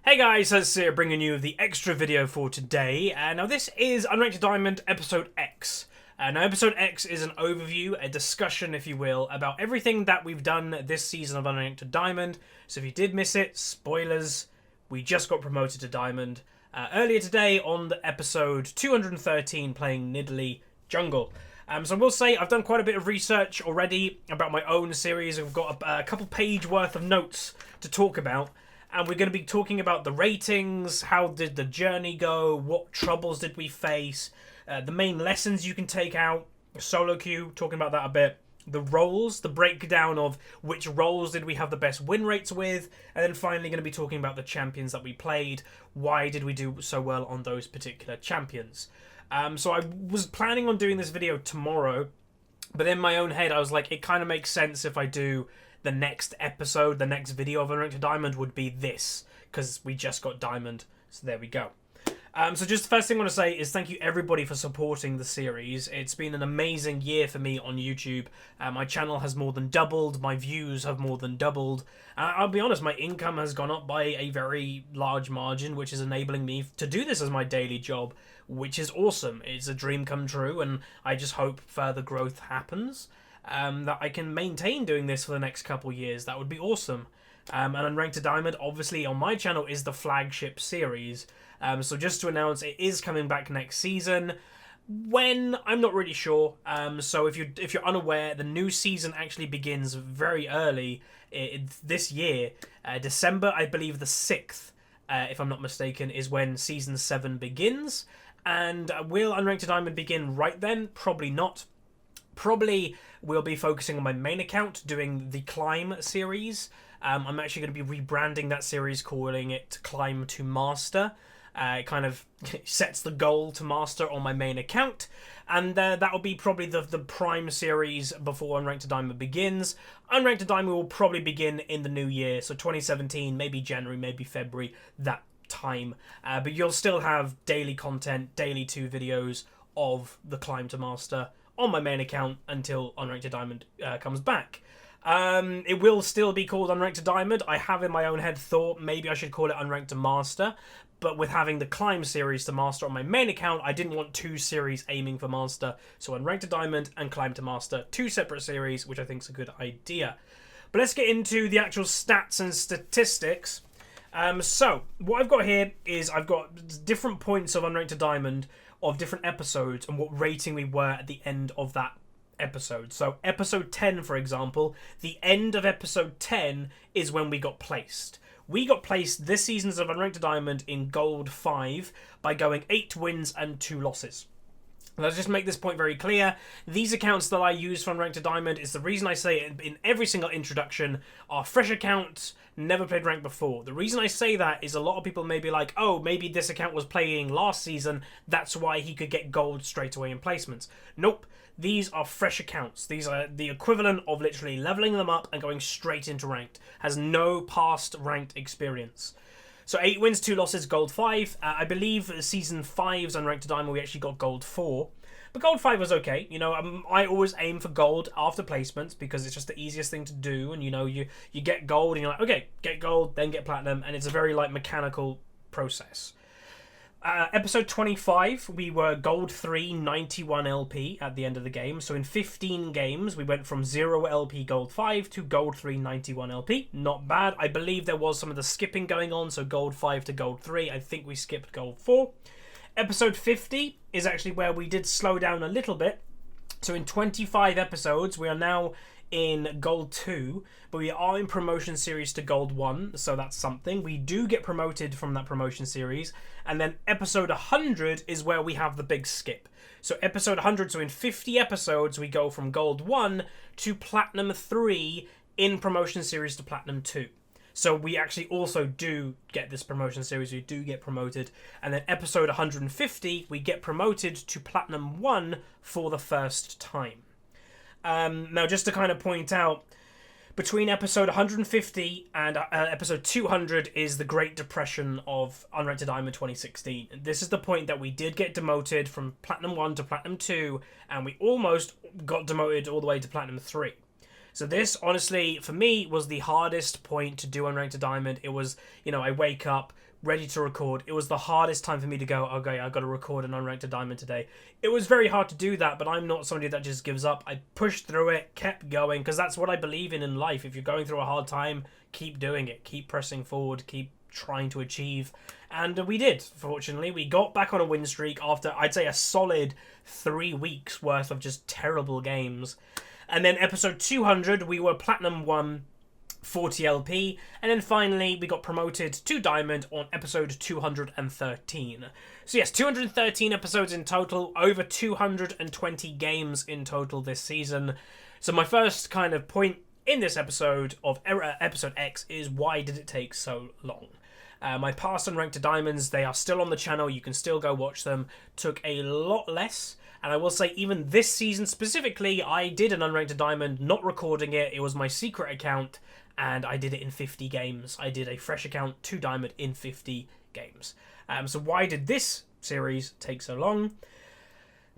Hey guys, Huzzy here bringing you the extra video for today. Now this is Unranked Diamond Episode X. Now Episode X is an overview, a discussion if you will, about everything that we've done this season of Unranked Diamond. So if you did miss it, spoilers, we just got promoted to Diamond earlier today on the episode 213 playing Nidalee Jungle. So I will say I've done quite a bit of research already about my own series. I've got a couple page worth of notes to talk about. And we're going to be talking about the ratings, how did the journey go, what troubles did we face, the main lessons you can take out, solo queue, talking about that a bit, the roles, the breakdown of which roles did we have the best win rates with, and then finally going to be talking about the champions that we played, why did we do so well on those particular champions. So I was planning on doing this video tomorrow, but in my own head I was like, it kind of makes sense if I do the next episode, the next video of Unranked Diamond would be this, because we just got Diamond, so there we go. So just the first thing I want to say is thank you everybody for supporting the series. It's been an amazing year for me on YouTube. My channel has more than doubled, my views have more than doubled. I'll be honest, my income has gone up by a very large margin, which is enabling me to do this as my daily job, which is awesome. It's a dream come true, and I just hope further growth happens. That I can maintain doing this for the next couple years. That would be awesome. And Unranked Diamond, obviously, on my channel is the flagship series. So just to announce, it is coming back next season. When? I'm not really sure. So if you're unaware, the new season actually begins very early this year. December, I believe the 6th, if I'm not mistaken, is when Season 7 begins. And will Unranked Diamond begin right then? Probably not. Probably will be focusing on my main account, doing the Climb series. I'm actually going to be rebranding that series, calling it Climb to Master. It kind of sets the goal to master on my main account. And that will be probably the prime series before Unranked Diamond begins. Unranked Diamond will probably begin in the new year, so 2017, maybe January, maybe February, that time. But you'll still have daily content, daily 2 videos of the Climb to Master on my main account until Unranked Diamond comes back. It will still be called Unranked Diamond. I have in my own head thought maybe I should call it Unranked Master, but with having the Climb series to Master on my main account, I didn't want 2 series aiming for Master, so Unranked Diamond and Climb to Master, 2 separate series, which I think is a good idea. But let's get into the actual stats and statistics. So, what I've got here is I've got different points of Unranked Diamond of different episodes and what rating we were at the end of that episode. So episode 10, for example, the end of episode 10 is when we got placed. We got placed this season's of Unranked Diamond in Gold 5 by going 8 wins and 2 losses. Let's just make this point very clear. These accounts that I use for Unranked Diamond is the reason I say it in every single introduction are fresh accounts, never played ranked before. The reason I say that is a lot of people may be like, oh, maybe this account was playing last season, that's why he could get gold straight away in placements. Nope. These are fresh accounts. These are the equivalent of literally leveling them up and going straight into ranked. Has no past ranked experience. So 8 wins, 2 losses, Gold 5. I believe Season 5's Unranked Diamond we actually got Gold 4. But Gold 5 was okay. You know, I always aim for Gold after placements because it's just the easiest thing to do. And, you know, you get Gold and you're like, okay, get Gold, then get Platinum. And it's a very, like, mechanical process. Episode 25, we were Gold 3, 91 LP at the end of the game. So in 15 games, we went from 0 LP Gold 5 to Gold 3, 91 LP. Not bad. I believe there was some of the skipping going on, so Gold 5 to Gold 3. I think we skipped Gold 4. Episode 50 is actually where we did slow down a little bit. So in 25 episodes, we are now in Gold 2, but we are in promotion series to Gold 1, so that's something. We do get promoted from that promotion series, and then episode 100 is where we have the big skip. So episode 100, so in 50 episodes, we go from Gold 1 to Platinum 3 in promotion series to Platinum 2. So we actually also do get this promotion series, we do get promoted, and then episode 150, we get promoted to Platinum 1 for the first time. Now, just to kind of point out, between episode 150 and episode 200 is the Great Depression of Unranked Diamond 2016. This is the point that we did get demoted from Platinum 1 to Platinum 2, and we almost got demoted all the way to Platinum 3. So this, honestly, for me, was the hardest point to do Unranked to Diamond. It was, I wake up, ready to record. It was the hardest time for me to go, okay, I've got to record an Unranked to Diamond today. It was very hard to do that, but I'm not somebody that just gives up. I pushed through it, kept going, because that's what I believe in life. If you're going through a hard time, keep doing it. Keep pressing forward. Keep trying to achieve. And we did, fortunately. We got back on a win streak after, I'd say, a solid 3 weeks worth of just terrible games. And then episode 200, we were Platinum 1, 40 LP, and then finally we got promoted to Diamond on episode 213. So yes, 213 episodes in total, over 220 games in total this season. So my first kind of point in this episode of episode X is, why did it take so long? My past Unranked to Diamonds, they are still on the channel, you can still go watch them, took a lot less. And I will say, even this season specifically, I did an Unranked to Diamond, not recording it. It was my secret account, and I did it in 50 games. I did a fresh account to Diamond in 50 games. So why did this series take so long?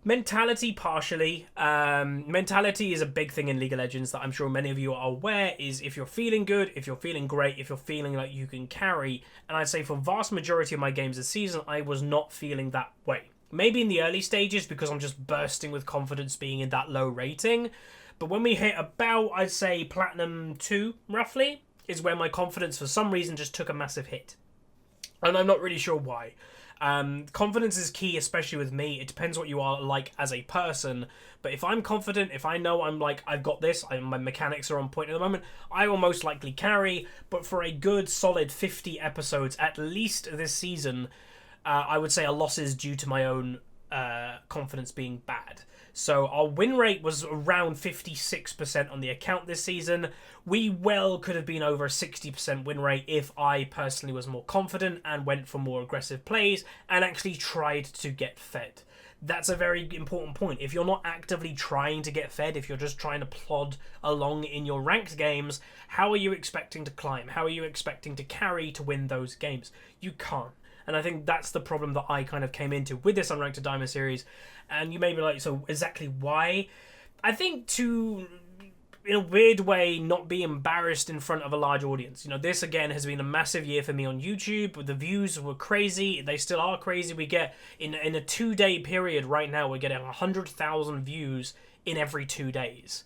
Mentality, partially. Mentality is a big thing in League of Legends that I'm sure many of you are aware, is if you're feeling good, if you're feeling great, if you're feeling like you can carry. And I'd say for vast majority of my games this season, I was not feeling that way. Maybe in the early stages because I'm just bursting with confidence being in that low rating. But when we hit about, I'd say, Platinum 2, roughly, is where my confidence for some reason just took a massive hit. And I'm not really sure why. Confidence is key, especially with me. It depends what you are like as a person. But if I'm confident, if I know I'm like, I've got this, my mechanics are on point at the moment, I will most likely carry. But for a good, solid 50 episodes, at least this season, I would say a loss is due to my own confidence being bad. So our win rate was around 56% on the account this season. We well could have been over a 60% win rate if I personally was more confident and went for more aggressive plays and actually tried to get fed. That's a very important point. If you're not actively trying to get fed, if you're just trying to plod along in your ranked games, how are you expecting to climb? How are you expecting to carry to win those games? You can't. And I think that's the problem that I kind of came into with this Unranked to Diamond series. And you may be like, so exactly why? I think to, in a weird way, not be embarrassed in front of a large audience. This again has been a massive year for me on YouTube. The views were crazy. They still are crazy. We get, in a 2-day period right now, we're getting 100,000 views in every 2 days.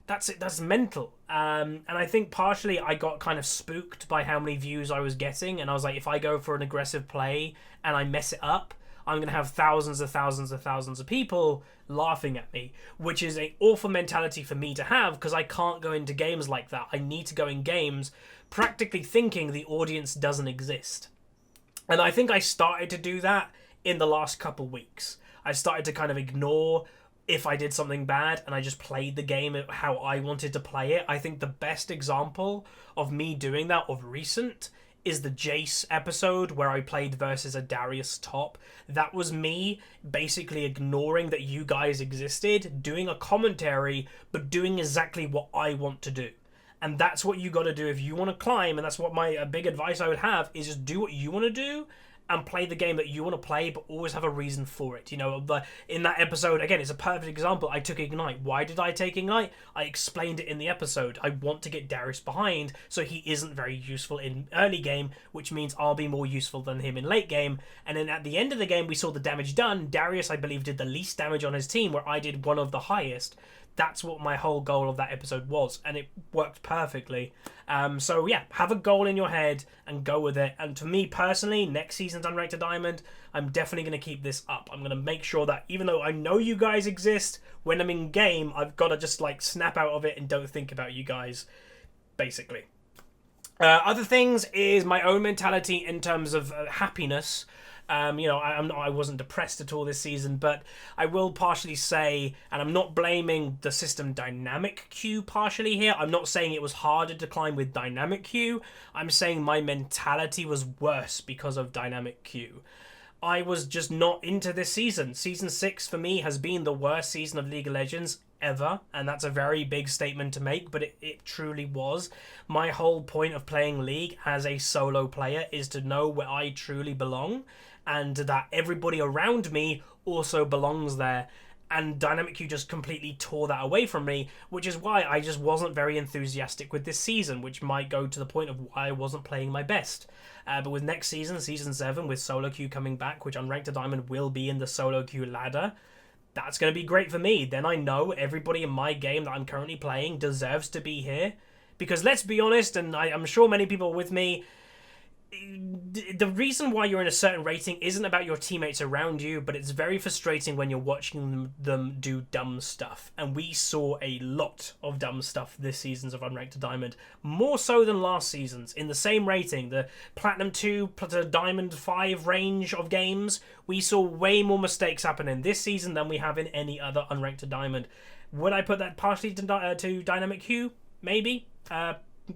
That's mental. And I think partially I got kind of spooked by how many views I was getting, and I was like, if I go for an aggressive play and I mess it up, I'm going to have thousands of people laughing at me, which is an awful mentality for me to have, because I can't go into games like that. I need to go in games practically thinking the audience doesn't exist. And I think I started to do that in the last couple weeks. I started to kind of ignore if I did something bad and I just played the game how I wanted to play it. I think the best example of me doing that of recent is the Jace episode where I played versus a Darius top. That was me basically ignoring that you guys existed, doing a commentary, but doing exactly what I want to do. And that's what you got to do if you want to climb, and that's what my big advice I would have is just do what you want to do and play the game that you want to play, but always have a reason for it. In that episode, again, it's a perfect example. I took Ignite. Why did I take Ignite? I explained it in the episode. I want to get Darius behind, so he isn't very useful in early game, which means I'll be more useful than him in late game. And then at the end of the game, we saw the damage done. Darius, I believe, did the least damage on his team, where I did one of the highest. That's what my whole goal of that episode was, and it worked perfectly. So yeah, have a goal in your head and go with it. And to me personally, next season's Unranked to Diamond, I'm definitely going to keep this up. I'm going to make sure that even though I know you guys exist, when I'm in game, I've got to just like snap out of it and don't think about you guys, basically. Other things is my own mentality in terms of happiness. I wasn't depressed at all this season, but I will partially say, and I'm not blaming the system dynamic queue partially here. I'm not saying it was harder to climb with dynamic queue. I'm saying my mentality was worse because of dynamic queue. I was just not into this season. Season 6 for me has been the worst season of League of Legends ever, and that's a very big statement to make, but it truly was. My whole point of playing League as a solo player is to know where I truly belong, and that everybody around me also belongs there. and Dynamic Q just completely tore that away from me, which is why I just wasn't very enthusiastic with this season, which might go to the point of why I wasn't playing my best. But with next season, Season 7, with Solo Queue coming back, which Unranked to Diamond will be in the Solo Queue ladder, that's going to be great for me. Then I know everybody in my game that I'm currently playing deserves to be here. Because let's be honest, and I'm sure many people with me, the reason why you're in a certain rating isn't about your teammates around you, but it's very frustrating when you're watching them do dumb stuff. And we saw a lot of dumb stuff this season's of Unranked to Diamond, more so than last season's. In the same rating, the Platinum 2 to Diamond 5 range of games, we saw way more mistakes happen in this season than we have in any other Unranked to Diamond. Would I put that partially to Dynamic Q? Maybe.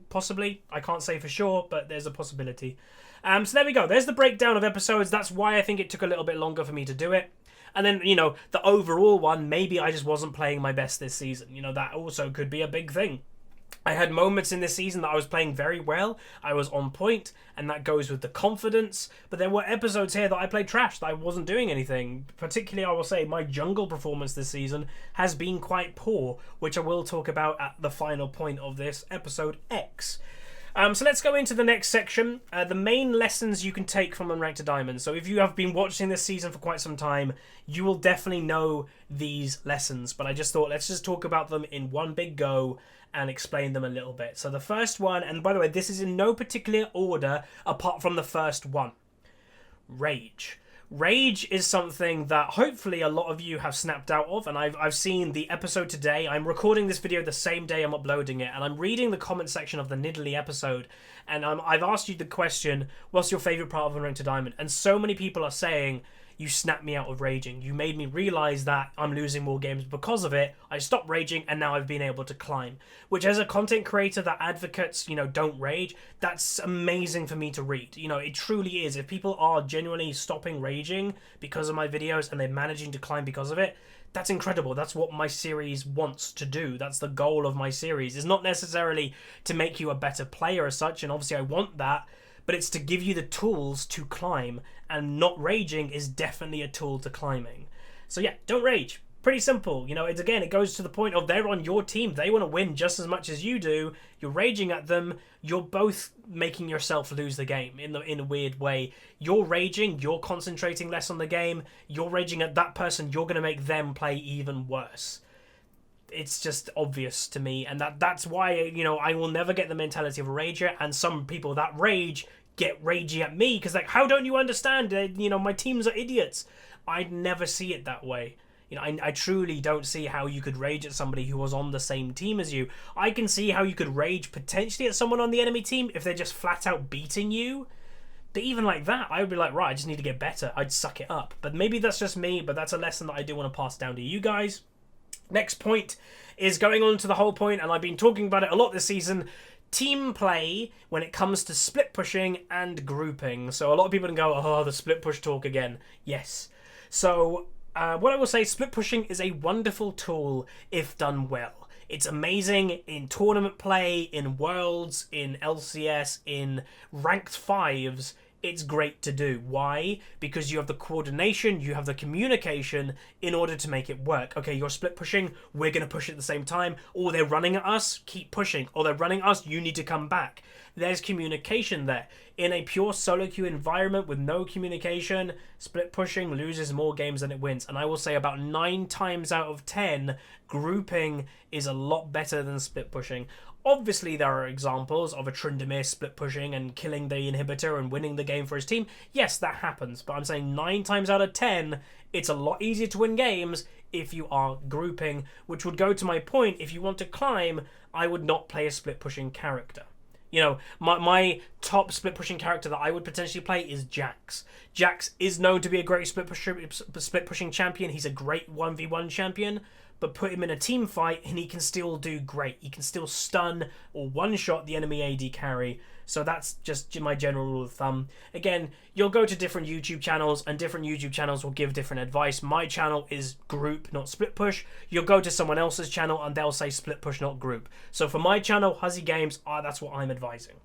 Possibly. I can't say for sure, but there's a possibility. So there we go. There's the breakdown of episodes. That's why I think it took a little bit longer for me to do it. And then, you know, the overall one, maybe I just wasn't playing my best this season. You know, that also could be a big thing. I had moments in this season that I was playing very well. I was on point, and that goes with the confidence. But there were episodes here that I played trash, that I wasn't doing anything. Particularly, I will say, my jungle performance this season has been quite poor, which I will talk about at the final point of this, episode X. So let's go into the next section. The main lessons you can take from Unranked to Diamond. So if you have been watching this season for quite some time, you will definitely know these lessons. But I just thought, let's just talk about them in one big go and explain them a little bit. So the first one, and by the way, this is in no particular order apart from the first one. Rage. Rage is something that hopefully a lot of you have snapped out of, and I've seen the episode today. I'm recording this video the same day I'm uploading it, and I'm reading the comment section of the Nidalee episode, and I've asked you the question, what's your favourite part of Unranked to Diamond? And so many people are saying, you snapped me out of raging. You made me realise that I'm losing more games because of it. I stopped raging and now I've been able to climb. Which, as a content creator that advocates, you know, don't rage, that's amazing for me to read. You know, it truly is. If people are genuinely stopping raging because of my videos and they're managing to climb because of it, that's incredible. That's what my series wants to do. That's the goal of my series. It's not necessarily to make you a better player as such, and obviously I want that, but it's to give you the tools to climb, and not raging is definitely a tool to climbing. So yeah, don't rage. Pretty simple. You know, it goes to the point of they're on your team. They want to win just as much as you do. You're raging at them. You're both making yourself lose the game in a weird way. You're raging. You're concentrating less on the game. You're raging at that person. You're going to make them play even worse. It's just obvious to me, and that's why, you know, I will never get the mentality of a rager, and some people that rage get ragey at me because, like, how don't you understand? You know, my teams are idiots. I'd never see it that way. You know, I truly don't see how you could rage at somebody who was on the same team as you. I can see how you could rage potentially at someone on the enemy team if they're just flat out beating you. But even like that, I would be like, right, I just need to get better. I'd suck it up. But maybe that's just me, but that's a lesson that I do want to pass down to you guys. Next point is going on to the whole point, and I've been talking about it a lot this season, team play when it comes to split pushing and grouping. So a lot of people can go, oh, the split push talk again. Yes. So what I will say, split pushing is a wonderful tool if done well. It's amazing in tournament play, in Worlds, in LCS, in Ranked 5s. It's great to do. Why? Because you have the coordination, you have the communication in order to make it work. Okay, you're split pushing, we're going to push at the same time. Or they're running at us, keep pushing. Or they're running at us, you need to come back. There's communication there. In a pure solo queue environment with no communication, split pushing loses more games than it wins. And I will say about 9 times out of 10, grouping is a lot better than split pushing. Obviously, there are examples of a Tryndamere split pushing and killing the inhibitor and winning the game for his team. Yes, that happens, but I'm saying 9 times out of 10, it's a lot easier to win games if you are grouping, which would go to my point. If you want to climb, I would not play a split pushing character. You know, my top split pushing character that I would potentially play is Jax. Jax is known to be a great split pushing champion. He's a great 1v1 champion. But put him in a team fight and he can still do great. He can still stun or one-shot the enemy AD carry. So that's just my general rule of thumb. Again, you'll go to different YouTube channels and different YouTube channels will give different advice. My channel is group, not split push. You'll go to someone else's channel and they'll say split push, not group. So for my channel, HuzzyGames, that's what I'm advising.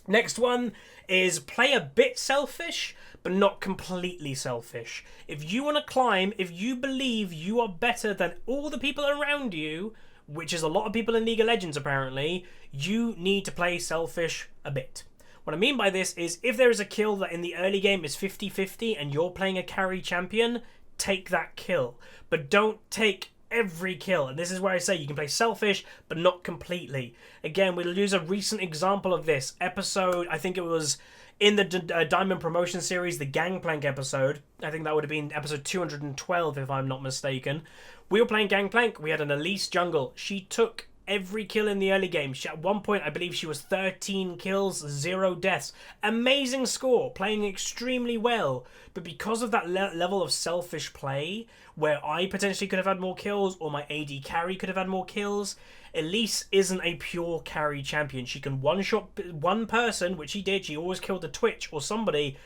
Next one is play a bit selfish, but not completely selfish. If you want to climb, if you believe you are better than all the people around you, which is a lot of people in League of Legends apparently, you need to play selfish a bit. What I mean by this is if there is a kill that in the early game is 50-50 and you're playing a carry champion, take that kill. But don't take every kill. And this is where I say you can play selfish, but not completely. Again, we'll use a recent example of this. Episode, I think it was in the Diamond Promotion Series, the Gangplank episode. I think that would have been episode 212 if I'm not mistaken. We were playing Gangplank. We had an Elise jungle. She took every kill in the early game. At one point, I believe she was 13 kills, 0 deaths. Amazing score, playing extremely well. But because of that level of selfish play, where I potentially could have had more kills, or my AD carry could have had more kills, Elise isn't a pure carry champion. She can one-shot one person, which she did. She always killed a Twitch or somebody.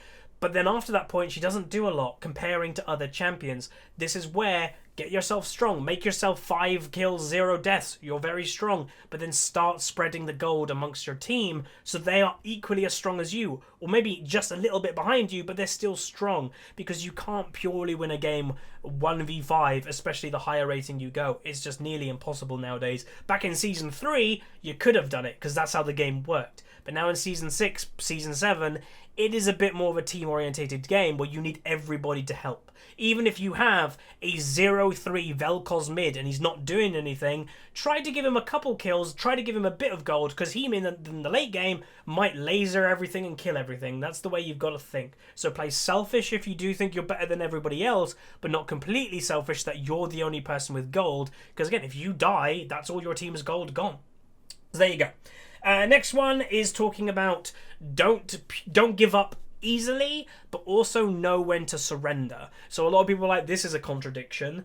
But then after that point, she doesn't do a lot comparing to other champions. This is where get yourself strong. Make yourself 5 kills, 0 deaths. You're very strong. But then start spreading the gold amongst your team so they are equally as strong as you. Or maybe just a little bit behind you, but they're still strong. Because you can't purely win a game 1v5, especially the higher rating you go. It's just nearly impossible nowadays. Back in Season 3, you could have done it because that's how the game worked. But now in Season 6, Season 7, it is a bit more of a team-orientated game where you need everybody to help. Even if you have a 0-3 Vel'Koz mid and he's not doing anything, try to give him a couple kills, try to give him a bit of gold, because he in the late game might laser everything and kill everything. That's the way you've got to think. So play selfish if you do think you're better than everybody else, but not completely selfish that you're the only person with gold, because again, if you die, that's all your team's gold gone. So there you go. Next one is talking about don't give up easily, but also know when to surrender. So a lot of people are like, this is a contradiction.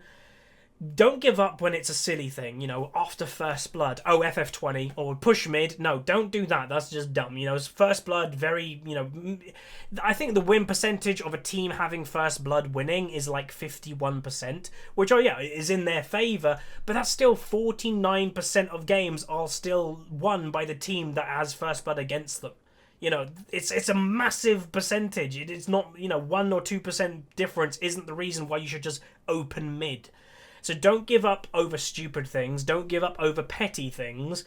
Don't give up when it's a silly thing, you know, after first blood. Oh, FF20 or push mid. No, don't do that. That's just dumb. You know, first blood, very, you know, I think the win percentage of a team having first blood winning is like 51%, which, oh yeah, is in their favor, but that's still 49% of games are still won by the team that has first blood against them. You know, it's a massive percentage. It's not, you know, 1 or 2% difference isn't the reason why you should just open mid. So don't give up over stupid things. Don't give up over petty things.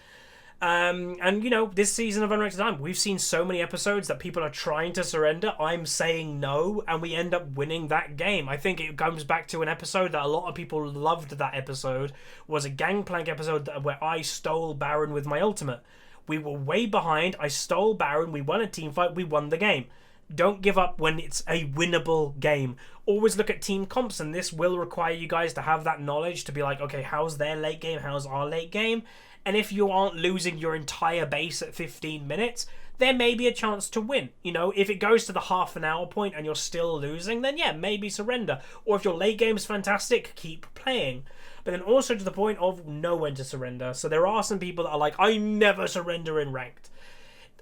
And, you know, this season of Unranked Diamond, we've seen so many episodes that people are trying to surrender. I'm saying no, and we end up winning that game. I think it comes back to an episode that a lot of people loved. That episode was a Gangplank episode where I stole Baron with my ultimate. We were way behind. I stole Baron. We won a team fight. We won the game. Don't give up when it's a winnable game. Always look at team comps, and this will require you guys to have that knowledge to be like, okay, how's their late game? How's our late game? And if you aren't losing your entire base at 15 minutes, there may be a chance to win. You know, if it goes to the half an hour point and you're still losing, then yeah, maybe surrender. Or if your late game is fantastic, keep playing. But then also to the point of know when to surrender. So there are some people that are like, I never surrender in ranked.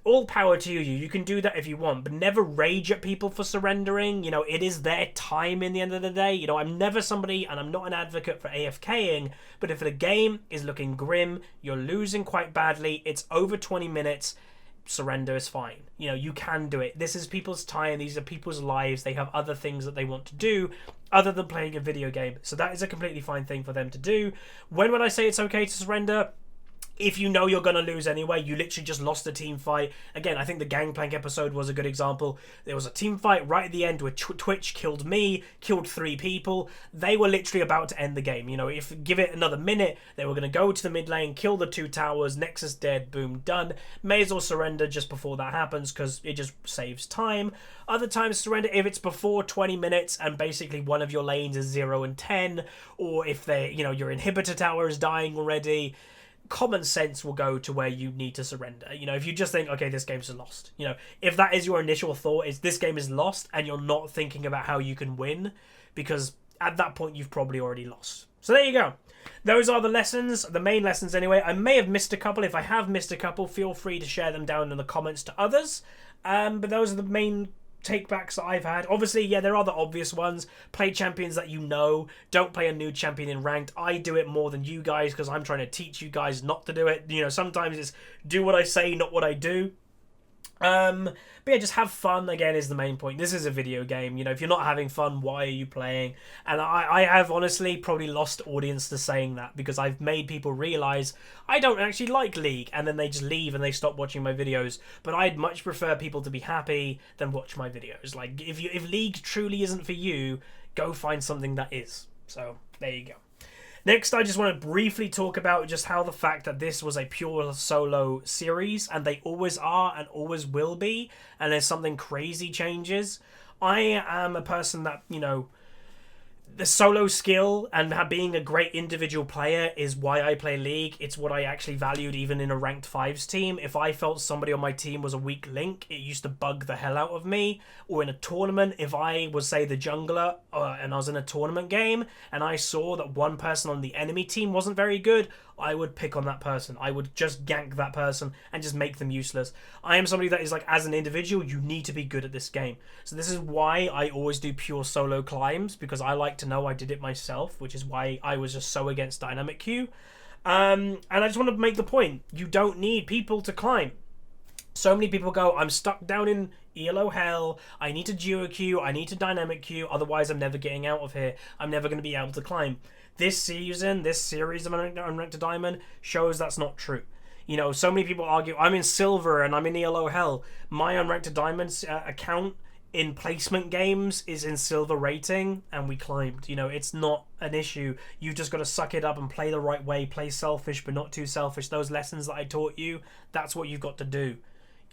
All power to you. You can do that if you want, but never rage at people for surrendering. You know, it is their time in the end of the day. You know, I'm never somebody, and I'm not an advocate for AFKing, but if the game is looking grim, you're losing quite badly, it's over 20 minutes, surrender is fine. You know, you can do it. This is people's time. These are people's lives. They have other things that they want to do other than playing a video game. So that is a completely fine thing for them to do. When would I say it's okay to surrender? If you know you're going to lose anyway, you literally just lost a team fight. Again, I think the Gangplank episode was a good example. There was a team fight right at the end where Twitch killed me, killed 3 people. They were literally about to end the game. You know, if give it another minute, they were going to go to the mid lane, kill the 2 towers, Nexus dead, boom, done. May as well surrender just before that happens because it just saves time. Other times surrender if it's before 20 minutes and basically one of your lanes is 0 and 10, or if they, you know, your inhibitor tower is dying already. Common sense will go to where you need to surrender. You know, if you just think, okay, this game's lost. You know, if that is your initial thought, is this game is lost, and you're not thinking about how you can win, because at that point you've probably already lost. So there you go. Those are the lessons, the main lessons anyway. I may have missed a couple. If I have missed a couple, feel free to share them down in the comments to others. But those are the main takebacks that I've had. Obviously, yeah, there are the obvious ones. Play champions that you know. Don't play a new champion in ranked. I do it more than you guys because I'm trying to teach you guys not to do it. You know, sometimes it's do what I say, not what I do. But yeah, just have fun, again, is the main point. This is a video game. If you're not having fun, why are you playing? And I have honestly probably lost audience to saying that, because I've made people realise I don't actually like League, and then they just leave and they stop watching my videos. But I'd much prefer people to be happy than watch my videos. Like, if League truly isn't for you, go find something that is. So, there you go. Next, I just want to briefly talk about just how the fact that this was a pure solo series, and they always are and always will be, and there's something crazy changes. I am a person that, the solo skill and being a great individual player is why I play League. It's what I actually valued even in a ranked 5s team. If I felt somebody on my team was a weak link, it used to bug the hell out of me. Or in a tournament, if I was, say, the jungler and I was in a tournament game and I saw that one person on the enemy team wasn't very good, I would pick on that person. I would just gank that person and just make them useless. I am somebody that is like, as an individual, you need to be good at this game. So this is why I always do pure solo climbs, because I like to know I did it myself, which is why I was just so against dynamic queue. And I just want to make the point, you don't need people to climb. So many people go, I'm stuck down in ELO hell, I need to duo queue, I need to dynamic queue, otherwise I'm never getting out of here. I'm never going to be able to climb. This season, this series of Unranked to Diamond shows that's not true. So many people argue, I'm in silver and I'm in ELO hell. My Unranked to Diamonds account in placement games is in silver rating, and we climbed. It's not an issue. You've just got to suck it up and play the right way, play selfish but not too selfish. Those lessons that I taught you, that's what you've got to do.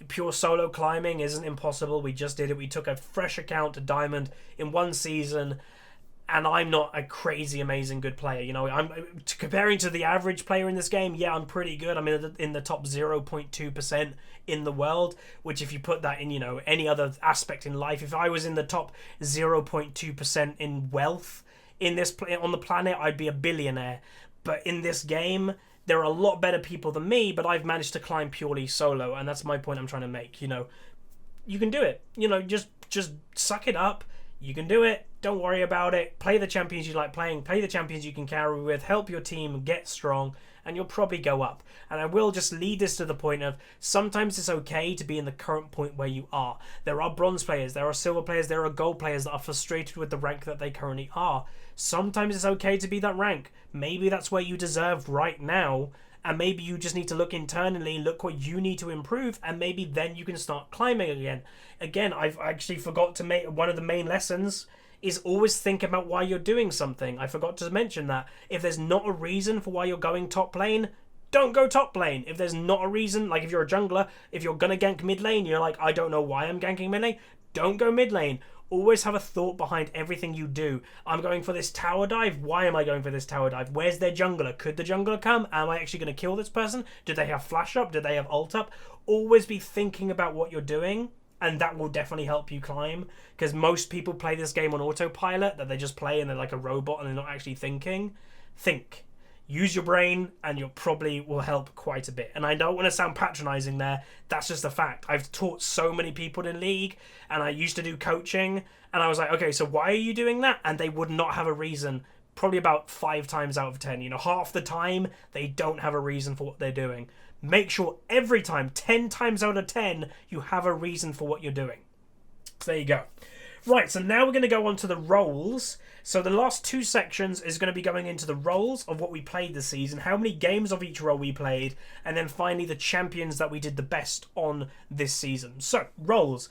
Pure solo climbing isn't impossible. We just did it. We took a fresh account to Diamond in one season, and I'm not a crazy amazing good player. I'm comparing to the average player in this game. Yeah, I'm pretty good. I'm in the top 0.2% in the world, which if you put that in any other aspect in life, if I was in the top 0.2% in wealth in this on the planet, I'd be a billionaire. But in this game, there are a lot better people than me, but I've managed to climb purely solo, and that's my point I'm trying to make. You can do it. Just suck it up. You can do it. Don't worry about it. Play the champions you like playing. Play the champions you can carry with. Help your team get strong, and you'll probably go up. And I will just lead this to the point of, sometimes it's okay to be in the current point where you are. There are bronze players, there are silver players, there are gold players that are frustrated with the rank that they currently are. Sometimes it's okay to be that rank. Maybe that's where you deserve right now, and maybe you just need to look internally, look what you need to improve, and maybe then you can start climbing again. Again, I've actually forgot to make one of the main lessons is always think about why you're doing something. I forgot to mention that. If there's not a reason for why you're going top lane, don't go top lane. If there's not a reason, like if you're a jungler, if you're gonna gank mid lane, you're like, I don't know why I'm ganking mid lane, don't go mid lane. Always have a thought behind everything you do. I'm going for this tower dive. Why am I going for this tower dive? Where's their jungler? Could the jungler come? Am I actually going to kill this person? Do they have flash up? Do they have ult up? Always be thinking about what you're doing, and that will definitely help you climb, because most people play this game on autopilot, that they just play and they're like a robot and they're not actually thinking. Think. Use your brain, and you probably will help quite a bit. And I don't want to sound patronizing there. That's just a fact. I've taught so many people in League, and I used to do coaching, and I was like, okay, so why are you doing that? And they would not have a reason. Probably about 5 times out of 10. Half the time, they don't have a reason for what they're doing. Make sure every time, 10 times out of 10, you have a reason for what you're doing. So there you go. Right, so now we're going to go on to the roles. So the last 2 sections is going to be going into the roles of what we played this season, how many games of each role we played, and then finally the champions that we did the best on this season. So, roles.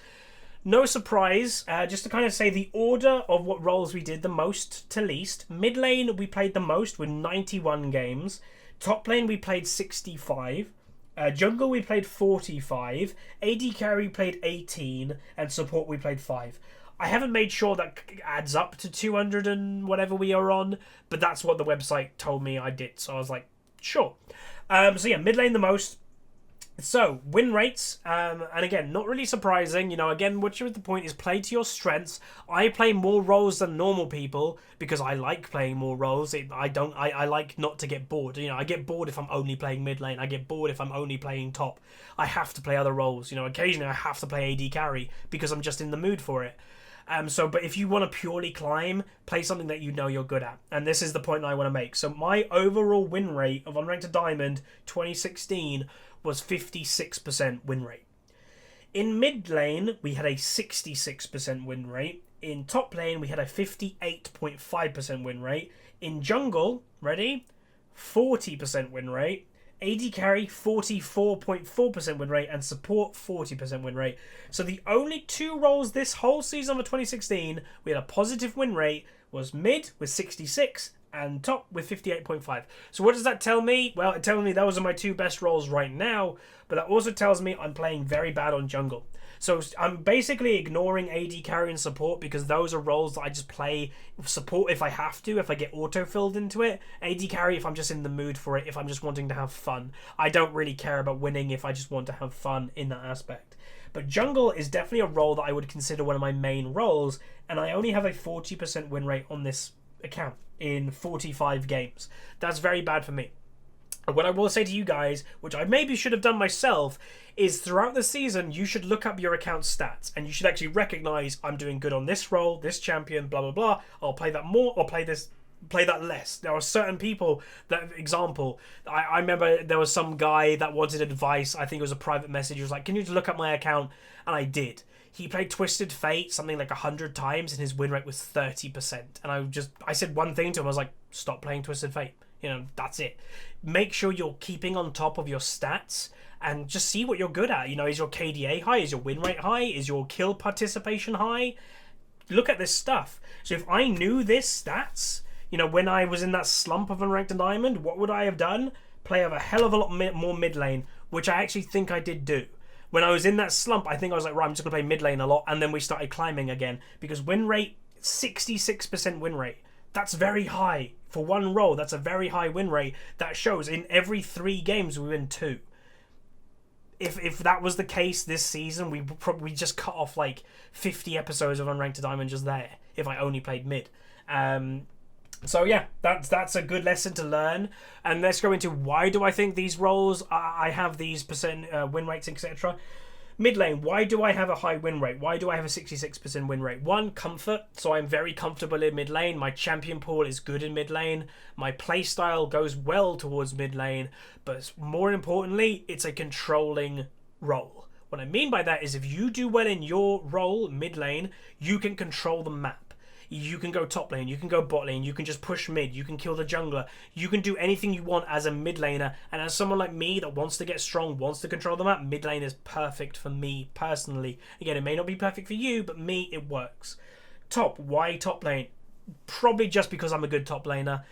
No surprise, just to kind of say the order of what roles we did the most to least. Mid lane we played the most with 91 games. Top lane we played 65. Jungle we played 45. AD carry we played 18. And support we played 5. I haven't made sure that adds up to 200 and whatever we are on, but that's what the website told me I did, so I was like, sure. So yeah, mid lane the most. So, win rates, and again, not really surprising, again, which is the point is play to your strengths. I play more roles than normal people because I like playing more roles. I like not to get bored. I get bored if I'm only playing mid lane. I get bored if I'm only playing top. I have to play other roles. Occasionally I have to play AD carry because I'm just in the mood for it. But if you want to purely climb, play something that you know you're good at. And this is the point I want to make. So my overall win rate of Unranked to Diamond 2016 was 56% win rate. In mid lane, we had a 66% win rate. In top lane, we had a 58.5% win rate. In jungle, ready? 40% win rate. AD carry, 44.4% win rate, and support, 40% win rate. So the only two roles this whole season of 2016 we had a positive win rate was mid with 66 and top with 58.5. So what does that tell me? Well, it tells me those are my two best roles right now, but that also tells me I'm playing very bad on jungle. So I'm basically ignoring AD carry and support because those are roles that I just play support if I have to, if I get auto-filled into it. AD carry if I'm just in the mood for it, if I'm just wanting to have fun. I don't really care about winning if I just want to have fun in that aspect. But jungle is definitely a role that I would consider one of my main roles, and I only have a 40% win rate on this account in 45 games. That's very bad for me. And what I will say to you guys, which I maybe should have done myself, is throughout the season, you should look up your account stats and you should actually recognize I'm doing good on this role, this champion, blah, blah, blah. I'll play that more or play that less. There are certain people that, example, I remember there was some guy that wanted advice. I think it was a private message. He was like, can you just look up my account? And I did. He played Twisted Fate something like 100 times and his win rate was 30%. And I said one thing to him. I was like, stop playing Twisted Fate. You know, that's it. Make sure you're keeping on top of your stats and just see what you're good at. You know, is your KDA high? Is your win rate high? Is your kill participation high? Look at this stuff. So if I knew this stats, you know, when I was in that slump of Unranked and Diamond, what would I have done? Play a hell of a lot more mid lane, which I actually think I did do. When I was in that slump, I think I was like, right, I'm just going to play mid lane a lot. And then we started climbing again. Because win rate, 66% win rate. That's very high. For one role, that's a very high win rate. That shows in every 3 games we win 2. If that was the case this season, we probably just cut off like 50 episodes of Unranked to Diamond just there. If I only played mid. So yeah, that's a good lesson to learn. And let's go into why do I think these roles I have these percent win rates, etc. Mid lane, why do I have a high win rate? Why do I have a 66% win rate? One, comfort. So I'm very comfortable in mid lane. My champion pool is good in mid lane. My playstyle goes well towards mid lane. But more importantly, it's a controlling role. What I mean by that is if you do well in your role, mid lane, you can control the map. You can go top lane, you can go bot lane, you can just push mid, you can kill the jungler, you can do anything you want as a mid laner, and as someone like me that wants to get strong, wants to control the map, mid lane is perfect for me personally. Again, it may not be perfect for you, but me, it works. Top, why top lane? Probably just because I'm a good top laner.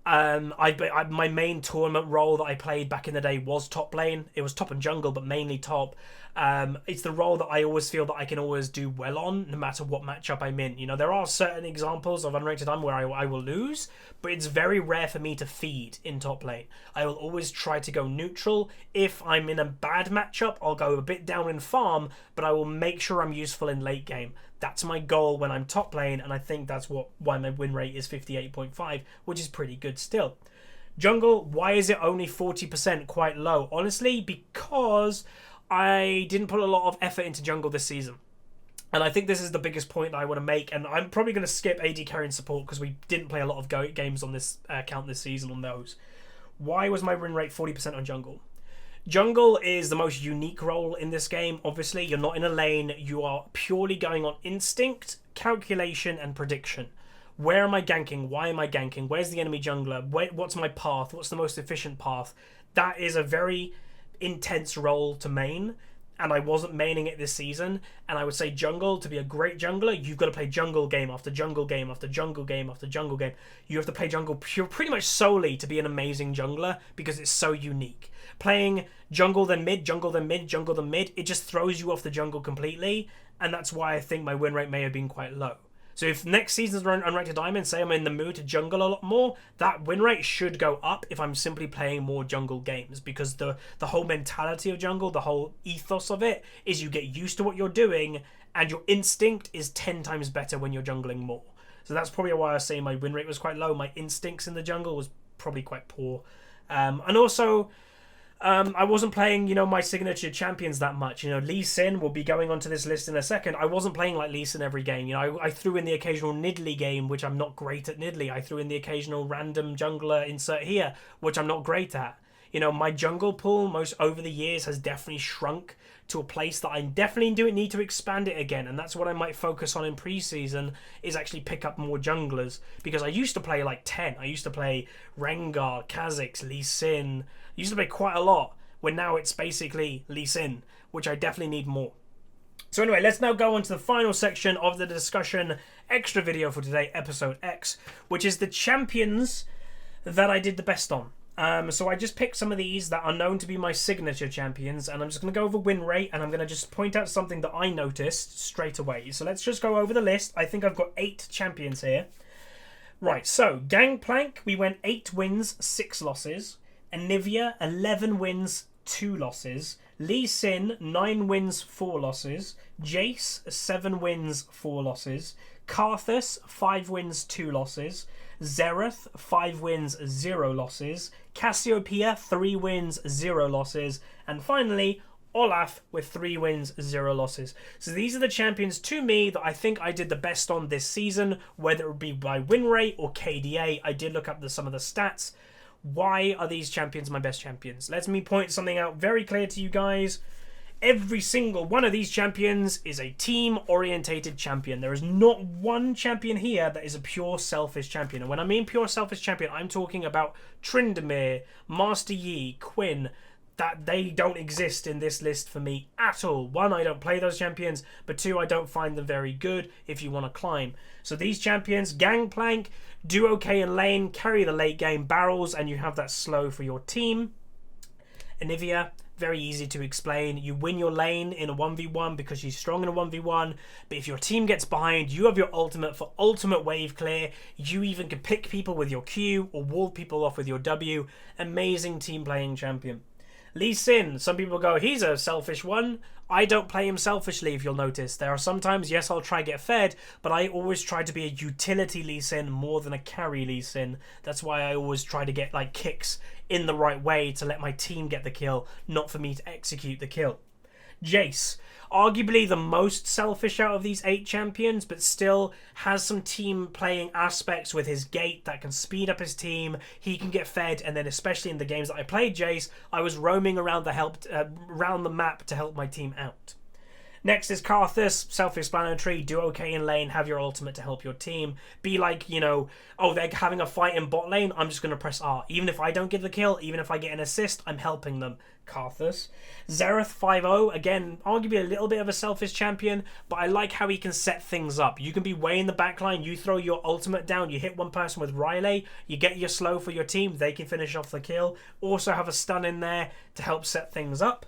My main tournament role that I played back in the day was top lane. It was top and jungle, but mainly top. It's the role that I always feel that I can always do well on, no matter what matchup I'm in. You know, there are certain examples of Unranked Diamond where I will lose, but it's very rare for me to feed in top lane. I will always try to go neutral. If I'm in a bad matchup, I'll go a bit down in farm, but I will make sure I'm useful in late game. That's my goal when I'm top lane, and I think that's why my win rate is 58.5, which is pretty good still. Jungle, why is it only 40%? Quite low. Honestly, because I didn't put a lot of effort into jungle this season. And I think this is the biggest point that I want to make, and I'm probably going to skip AD carry and support because we didn't play a lot of games on this account this season on those. Why was my win rate 40% on jungle? Jungle is the most unique role in this game. Obviously, you're not in a lane. You are purely going on instinct, calculation, and prediction. Where am I ganking? Why am I ganking? Where's the enemy jungler? What's my path? What's the most efficient path? That is a very intense role to main, and I wasn't maining it this season. And I would say jungle, to be a great jungler, you've got to play jungle game after jungle game after jungle game after jungle game. You have to play jungle pretty much solely to be an amazing jungler because it's so unique. Playing jungle then mid, jungle then mid, jungle then mid, it just throws you off the jungle completely, and that's why I think my win rate may have been quite low. So if next season's Unranked Diamond, say I'm in the mood to jungle a lot more, that win rate should go up if I'm simply playing more jungle games, because the whole mentality of jungle, the whole ethos of it, is you get used to what you're doing, and your instinct is 10 times better when you're jungling more. So that's probably why I say my win rate was quite low. My instincts in the jungle was probably quite poor. And also, I wasn't playing, you know, my signature champions that much. You know, Lee Sin will be going onto this list in a second. I wasn't playing like Lee Sin every game. You know, I threw in the occasional Nidalee game, which I'm not great at Nidalee. I threw in the occasional random jungler insert here, which I'm not great at. You know, my jungle pool most over the years has definitely shrunk to a place that I definitely do need to expand it again, and that's what I might focus on in preseason, is actually pick up more junglers, because I used to play like 10. I used to play Rengar, Kha'Zix, Lee Sin. I used to play quite a lot, when now it's basically Lee Sin, which I definitely need more. So anyway, let's now go on to the final section of the discussion extra video for today, episode X, which is the champions that I did the best on. So I just picked some of these that are known to be my signature champions, and I'm just going to go over win rate, and I'm going to just point out something that I noticed straight away. So let's just go over the list. I think I've got 8 champions here. Right, so Gangplank, we went 8 wins, 6 losses. Anivia, 11 wins, 2 losses. Lee Sin, 9 wins, 4 losses. Jace, 7 wins, 4 losses. Karthus, 5 wins, 2 losses. Xerath, 5 wins, 0 losses. Cassiopeia, 3 wins, 0 losses. And finally, Olaf with 3 wins, 0 losses. So these are the champions to me that I think I did the best on this season, whether it would be by win rate or KDA. I did look up some of the stats. Why are these champions my best champions? Let me point something out very clear to you guys. Every single one of these champions is a team-orientated champion. There is not one champion here that is a pure selfish champion. And when I mean pure selfish champion, I'm talking about Tryndamere, Master Yi, Quinn. That they don't exist in this list for me at all. 1, I don't play those champions, but 2, I don't find them very good if you want to climb. So these champions, Gangplank, do okay in lane, carry the late game barrels, and you have that slow for your team. Anivia, very easy to explain. You win your lane in a 1v1 because she's strong in a 1v1, but if your team gets behind, you have your ultimate for ultimate wave clear. You even can pick people with your Q or wall people off with your W. Amazing team playing champion. Lee Sin, some people go, he's a selfish one. I don't play him selfishly, if you'll notice. There are sometimes, yes, I'll try get fed, but I always try to be a utility Lee Sin more than a carry Lee Sin. That's why I always try to get like kicks in the right way to let my team get the kill, not for me to execute the kill. Jace, arguably the most selfish out of these 8 champions, but still has some team playing aspects with his gate that can speed up his team. He can get fed, and then especially in the games that I played Jace, I was roaming around around the map to help my team out. Next is Karthus, self-explanatory, do okay in lane, have your ultimate to help your team. Be like, you know, oh, they're having a fight in bot lane, I'm just going to press R. Even if I don't get the kill, even if I get an assist, I'm helping them. Karthus. Xerath 5-0, again, arguably a little bit of a selfish champion, but I like how he can set things up. You can be way in the backline, you throw your ultimate down, you hit one person with Riley, you get your slow for your team, they can finish off the kill. Also have a stun in there to help set things up.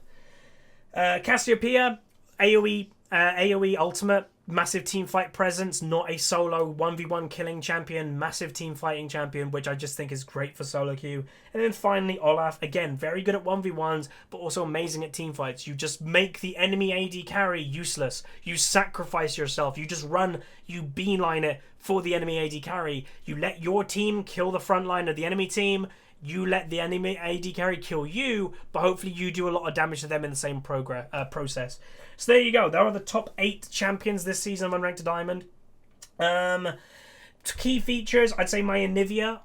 Cassiopeia, AoE ultimate, massive team fight presence, not a solo 1v1 killing champion, massive team fighting champion, which I just think is great for solo queue. And then finally Olaf, again, very good at 1v1s, but also amazing at team fights. You just make the enemy AD carry useless. You sacrifice yourself. You just run, you beeline it for the enemy AD carry. You let your team kill the front line of the enemy team. You let the enemy AD carry kill you, but hopefully you do a lot of damage to them in the same process. So there you go. There are the top 8 champions this season of Unranked Diamond. Key features, I'd say my Anivia,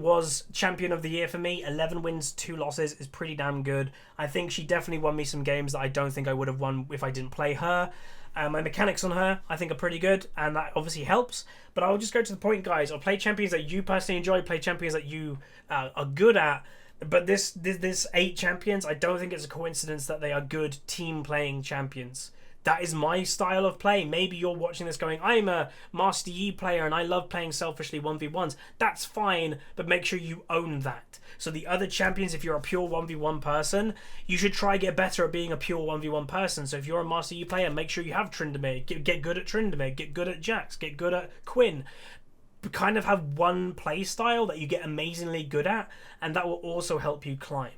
was champion of the year for me. 11 wins, 2 losses is pretty damn good. I think she definitely won me some games that I don't think I would have won if I didn't play her. My mechanics on her, I think, are pretty good, and that obviously helps. But I'll just go to the point, guys. I'll play champions that you personally enjoy, play champions that you are good at. But this 8 champions, I don't think it's a coincidence that they are good team-playing champions. That is my style of play. Maybe you're watching this going, I'm a Master Yi player and I love playing selfishly 1v1s. That's fine, but make sure you own that. So the other champions, if you're a pure 1v1 person, you should try get better at being a pure 1v1 person. So if you're a Master Yi player, make sure you have Tryndamere. Get good at Tryndamere. Get good at Jax. Get good at Quinn. Kind of have one play style that you get amazingly good at, and that will also help you climb.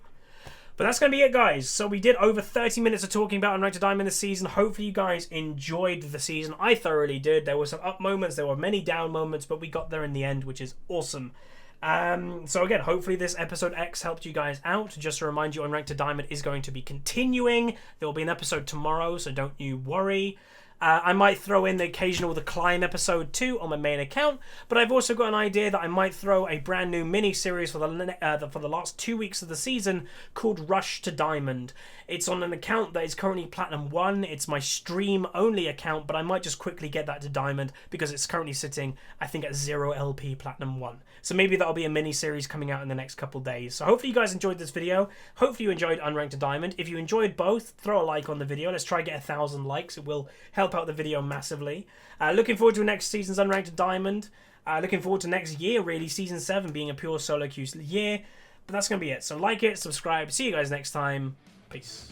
But that's going to be it, guys. So we did over 30 minutes of talking about Unranked Diamond this season. Hopefully you guys enjoyed the season. I thoroughly did. There were some up moments, there were many down moments, but we got there in the end, which is awesome. So again, hopefully this episode X helped you guys out. Just to remind you, Unranked Diamond is going to be continuing. There will be an episode tomorrow, so don't you worry. I might throw in the occasional The Climb episode 2 on my main account, but I've also got an idea that I might throw a brand new mini-series for the last 2 weeks of the season called Rush to Diamond. It's on an account that is currently Platinum 1. It's my stream-only account, but I might just quickly get that to Diamond because it's currently sitting, I think, at 0 LP Platinum 1. So maybe that'll be a mini-series coming out in the next couple days. So hopefully you guys enjoyed this video. Hopefully you enjoyed Unranked to Diamond. If you enjoyed both, throw a like on the video. Let's try to get 1,000 likes. It will help out the video massively. Looking forward to next season's Unranked to Diamond. Looking forward to next year, really, Season 7 being a pure solo queue year. But that's going to be it. So like it, subscribe. See you guys next time. Peace.